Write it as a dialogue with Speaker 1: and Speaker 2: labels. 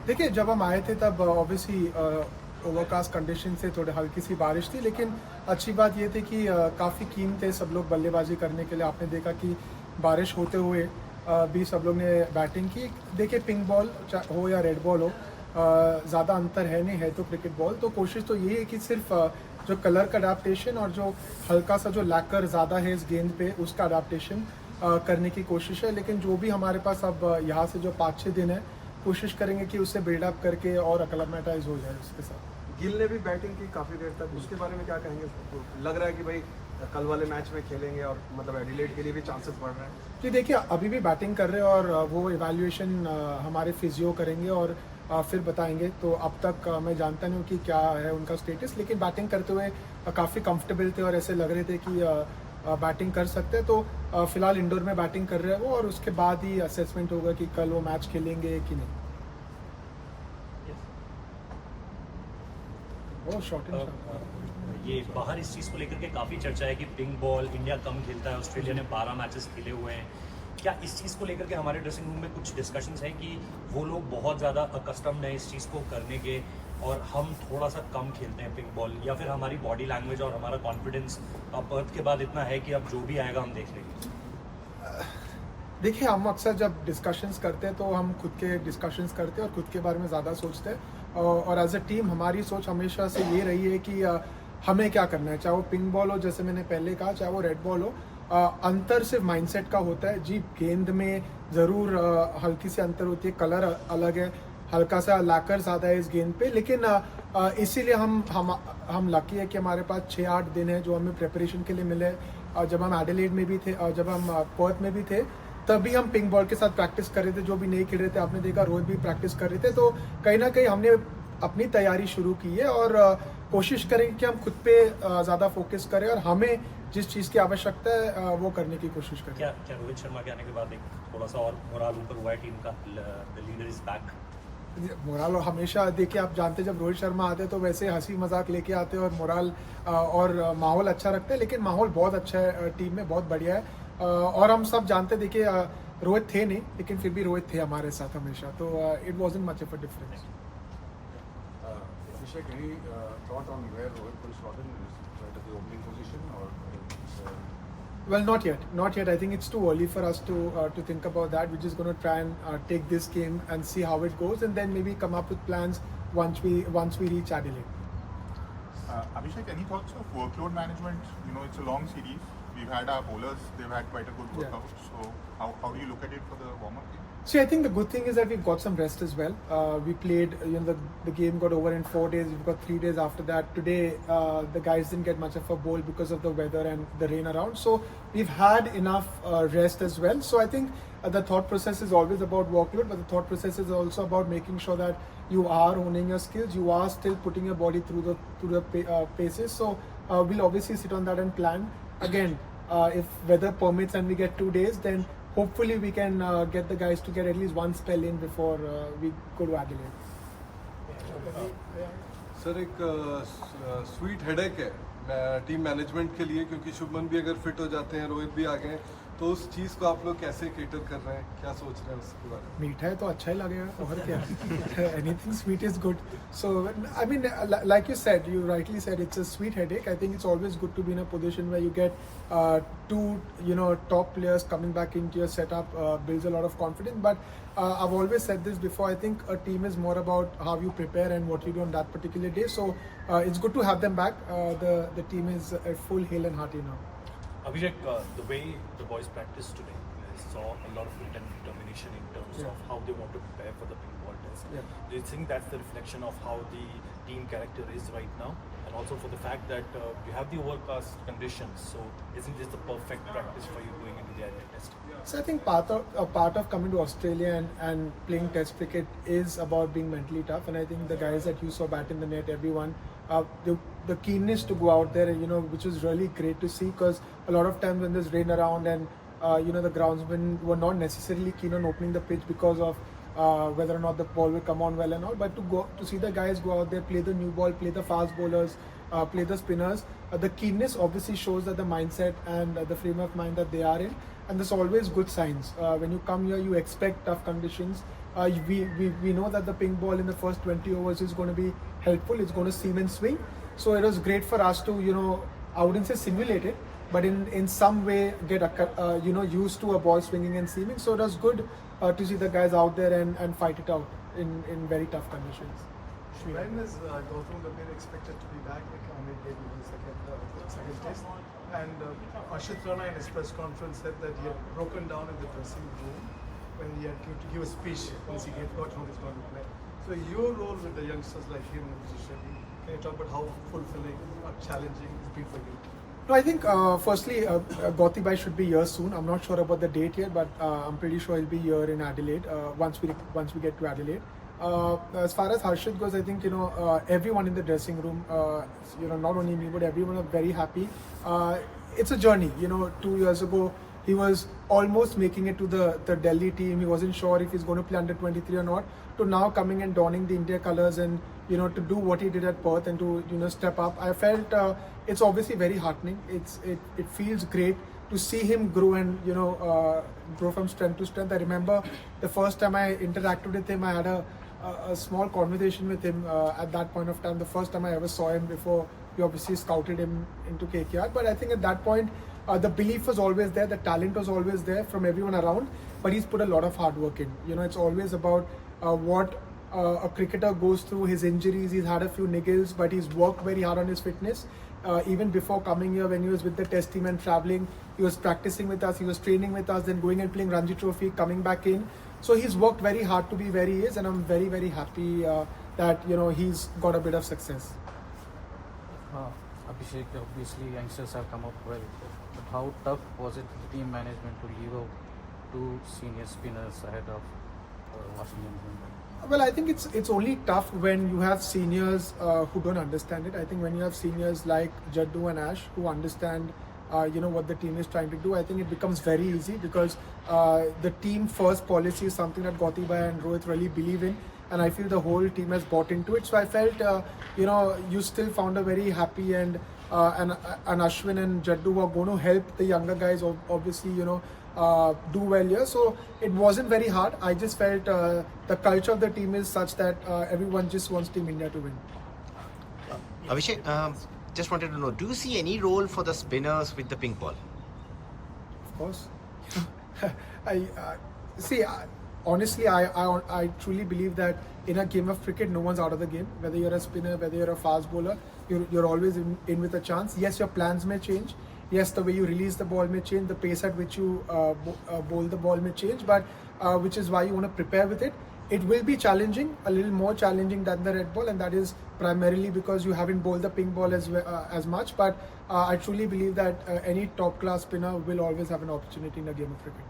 Speaker 1: देखिए जब हम आए थे तब ऑब्वियसली ओवरकास्ट कंडीशन से थोड़ी हल्की सी बारिश थी, लेकिन अच्छी बात ये थी कि काफ़ी कीन थे सब लोग बल्लेबाजी करने के लिए। आपने देखा कि बारिश होते हुए भी सब लोग ने बैटिंग की। देखिए पिंक बॉल हो या रेड बॉल हो, ज़्यादा अंतर है नहीं, है तो क्रिकेट बॉल। तो कोशिश तो ये है कि सिर्फ जो कलर का अडाप्टेशन और जो हल्का सा जो लैकर ज़्यादा है इस गेंद पे उसका अडाप्टेशन करने की कोशिश है। लेकिन जो भी हमारे पास अब यहाँ से जो 5-6 दिन है, कोशिश करेंगे कि उससे बिल्डअप करके और अक्लेमेटाइज हो जाए उसके साथ।
Speaker 2: गिल ने भी बैटिंग की काफ़ी देर तक, उसके बारे में क्या कहेंगे? लग रहा है कि भाई कल वाले मैच में खेलेंगे और मतलब एडिलेड के लिए भी चांसेस बढ़ रहे हैं।
Speaker 1: जी देखिए अभी भी बैटिंग कर रहे हैं और वो इवैल्यूएशन हमारे फिजियो करेंगे और फिर बताएंगे। तो अब तक मैं जानता नहीं हूँ कि क्या है उनका स्टेटस, लेकिन बैटिंग करते हुए काफ़ी कंफर्टेबल थे और ऐसे लग रहे थे कि बैटिंग कर सकते हैं। तो फिलहाल इंडोर में बैटिंग कर रहे हैं वो, और उसके बाद ही असेसमेंट होगा कि कल वो मैच खेलेंगे कि नहीं। वो शॉर्ट एंड शॉर्ट।
Speaker 3: ये बाहर इस चीज़ को लेकर के काफ़ी चर्चा है कि पिंक बॉल इंडिया कम खेलता है, ऑस्ट्रेलिया ने 12 मैचेस खेले हुए हैं। क्या इस चीज़ को लेकर के हमारे ड्रेसिंग रूम में कुछ डिस्कशंस हैं कि वो लोग बहुत ज़्यादा अकस्टम्ड हैं इस चीज़ को करने के और हम थोड़ा सा कम खेलते हैं पिंक बॉल, या फिर हमारी बॉडी लैंग्वेज और हमारा कॉन्फिडेंस पर्थ के बाद इतना है कि अब जो भी आएगा हम देख लेंगे?
Speaker 1: देखिए हम अक्सर जब डिस्कशंस करते हैं तो हम खुद के डिस्कशंस करते हैं और खुद के बारे में ज़्यादा सोचते हैं। और एज अ टीम हमारी सोच हमेशा से ये रही है कि हमें क्या करना है, चाहे वो पिंक बॉल हो जैसे मैंने पहले कहा, चाहे वो रेड बॉल हो। अंतर सिर्फ माइंडसेट का होता है। जी गेंद में ज़रूर हल्की सी अंतर होती है, कलर अलग है, हल्का सा लैकर ज़्यादा है इस गेंद पे, लेकिन इसीलिए हम लकी है कि हमारे पास 6-8 दिन है जो हमें प्रिपरेशन के लिए मिले। जब हम एडिलेड में भी थे और जब हम पर्थ में भी थे तभी हम पिंक बॉल के साथ प्रैक्टिस कर रहे थे। जो भी नहीं खेल रहे थे आपने देखा रोहित भी प्रैक्टिस कर रहे थे। तो कहीं ना कहीं हमने अपनी तैयारी शुरू की है और कोशिश करेंगे कि हम खुद पे ज़्यादा फोकस करें और हमें जिस चीज़ की आवश्यकता है वो करने की कोशिश करें।
Speaker 3: क्या रोहित शर्मा के आने के बाद एक थोड़ा सा और मोराल ऊपर हुआ है टीम का? The leader is back.
Speaker 1: Morale हमेशा देखिए, आप जानते जब रोहित शर्मा आते तो वैसे हंसी मजाक लेके आते और मोराल और माहौल अच्छा रखते हैं। लेकिन माहौल बहुत अच्छा है टीम में, बहुत बढ़िया है। और हम सब जानते देखिए रोहित थे नहीं, लेकिन फिर भी रोहित थे हमारे साथ हमेशा। तो it wasn't much of a difference.
Speaker 4: Abhishek, any thought on where Rohit will slot in? Is it at the opening position or?
Speaker 1: Well, not yet. Not yet. I think it's too early for us to think about that. We're just going to try and take this game and see how it goes, and then maybe come up with plans once we reach Adelaide.
Speaker 4: Abhishek, any thoughts of workload management? You know, it's a long series. We've had our bowlers; they've had quite a good workout. So, how do you look at it for the warm-up game?
Speaker 1: See, I think the good thing is that we've got some rest as well. We played, the game got over in 4 days. We've got 3 days after that. Today, the guys didn't get much of a bowl because of the weather and the rain around. So we've had enough rest as well. So I think the thought process is always about workload, but the thought process is also about making sure that you are honing your skills. You are still putting your body through the paces. So we'll obviously sit on that and plan. Again, if weather permits and we get 2 days, then hopefully we can get the guys to get at least one spell in before we go to Adelaide.
Speaker 5: Sir एक sweet headache है team management के लिए, क्योंकि शुभमन भी अगर fit हो जाते हैं, रोहित भी आ गए, तो उस चीज़ को आप लोग कैसे केटर कर रहे हैं, क्या सोच रहे हैं उसके बारे में?
Speaker 1: मीठा है तो अच्छा ही लगेगा और क्या। Anything sweet is good. So I mean, like you rightly said, it's a sweet headache. I think it's always good to be in a position where you get two top players coming back into your setup, builds a lot of confidence. But I've always said this before, I think a team is more about how you prepare and what you do on that particular day. So it's good to have them back. The team is full, hale and hearty now.
Speaker 3: Abhishek, the way the boys practiced today, I saw a lot of determination in terms of how they want to prepare for the pink ball test.
Speaker 1: Yeah.
Speaker 3: Do you think that's the reflection of how the team character is right now? And also for the fact that you have the overcast conditions, so isn't this the perfect practice for you going into the Adelaide test?
Speaker 1: So I think part of coming to Australia and playing Test cricket is about being mentally tough, and I think the guys that you saw bat in the net, everyone, the keenness to go out there, which was really great to see, because a lot of times when there's rain around and the groundsmen were not necessarily keen on opening the pitch because of whether or not the ball will come on well and all, but to see the guys go out there, play the new ball, play the fast bowlers, play the spinners, the keenness obviously shows that the mindset and the frame of mind that they are in, and there's always good signs. When you come here, you expect tough conditions, we know that the pink ball in the first 20 overs is going to be helpful. It's going to seam and swing. So it was great for us to, I wouldn't say simulate it, but in some way get used to a ball swinging and seaming. So it was good to see the guys out there and fight it out in very tough conditions.
Speaker 6: When is Gautam Gambhir expected to be back? I mean, maybe in the second test. And Ashit Rana in his press conference said that he had broken down in the dressing room when he had to give a speech once he got home he's going to play. So your role with the youngsters like him, can you talk about how fulfilling or challenging it's been for you?
Speaker 1: No, I think firstly, Gauti Bhai should be here soon. I'm not sure about the date yet, but I'm pretty sure he'll be here in Adelaide once we get to Adelaide. As far as Harshit goes, I think everyone in the dressing room, not only me but everyone are very happy. It's a journey. 2 years ago he was almost making it to the Delhi team. He wasn't sure if he's going to play under 23 or not. To now coming and donning the India colours and to do what he did at Perth and to step up. I felt it's obviously very heartening. It feels great to see him grow and grow from strength to strength. I remember the first time I interacted with him, I had a small conversation with him at that point of time. The first time I ever saw him before we obviously scouted him into KKR. But I think at that point the belief was always there, the talent was always there from everyone around. But he's put a lot of hard work in. It's always about what a cricketer goes through, his injuries. He's had a few niggles, but he's worked very hard on his fitness. Even before coming here, when he was with the test team and traveling, he was practicing with us, he was training with us, then going and playing Ranji Trophy, coming back in. So he's worked very hard to be where he is, and I'm very, very happy that he's got a bit of success.
Speaker 7: Abhishek, obviously youngsters have come up well, but how tough was it for the team management to leave out 2 senior spinners ahead of Washington?
Speaker 1: Well, I think it's only tough when you have seniors who don't understand it. I think when you have seniors like Jaddu and Ash who understand what the team is trying to do, I think it becomes very easy because the team first policy is something that Gauti Bhai and Rohit really believe in, and I feel the whole team has bought into it. So I felt you still found a very happy and Ashwin and Jaddu were going to help the younger guys obviously do well here. So it wasn't very hard. I just felt the culture of the team is such that everyone just wants Team India to win.
Speaker 8: Abhishek, just wanted to know, do you see any role for the spinners with the pink ball?
Speaker 1: Of course. Honestly, I truly believe that in a game of cricket, no one's out of the game. Whether you're a spinner, whether you're a fast bowler, you're always in with a chance. Yes, your plans may change. Yes, the way you release the ball may change, the pace at which you bowl the ball may change, but which is why you want to prepare with it. It will be challenging, a little more challenging than the red ball, and that is primarily because you haven't bowled the pink ball as much. But I truly believe that any top-class spinner will always have an opportunity in a game of cricket.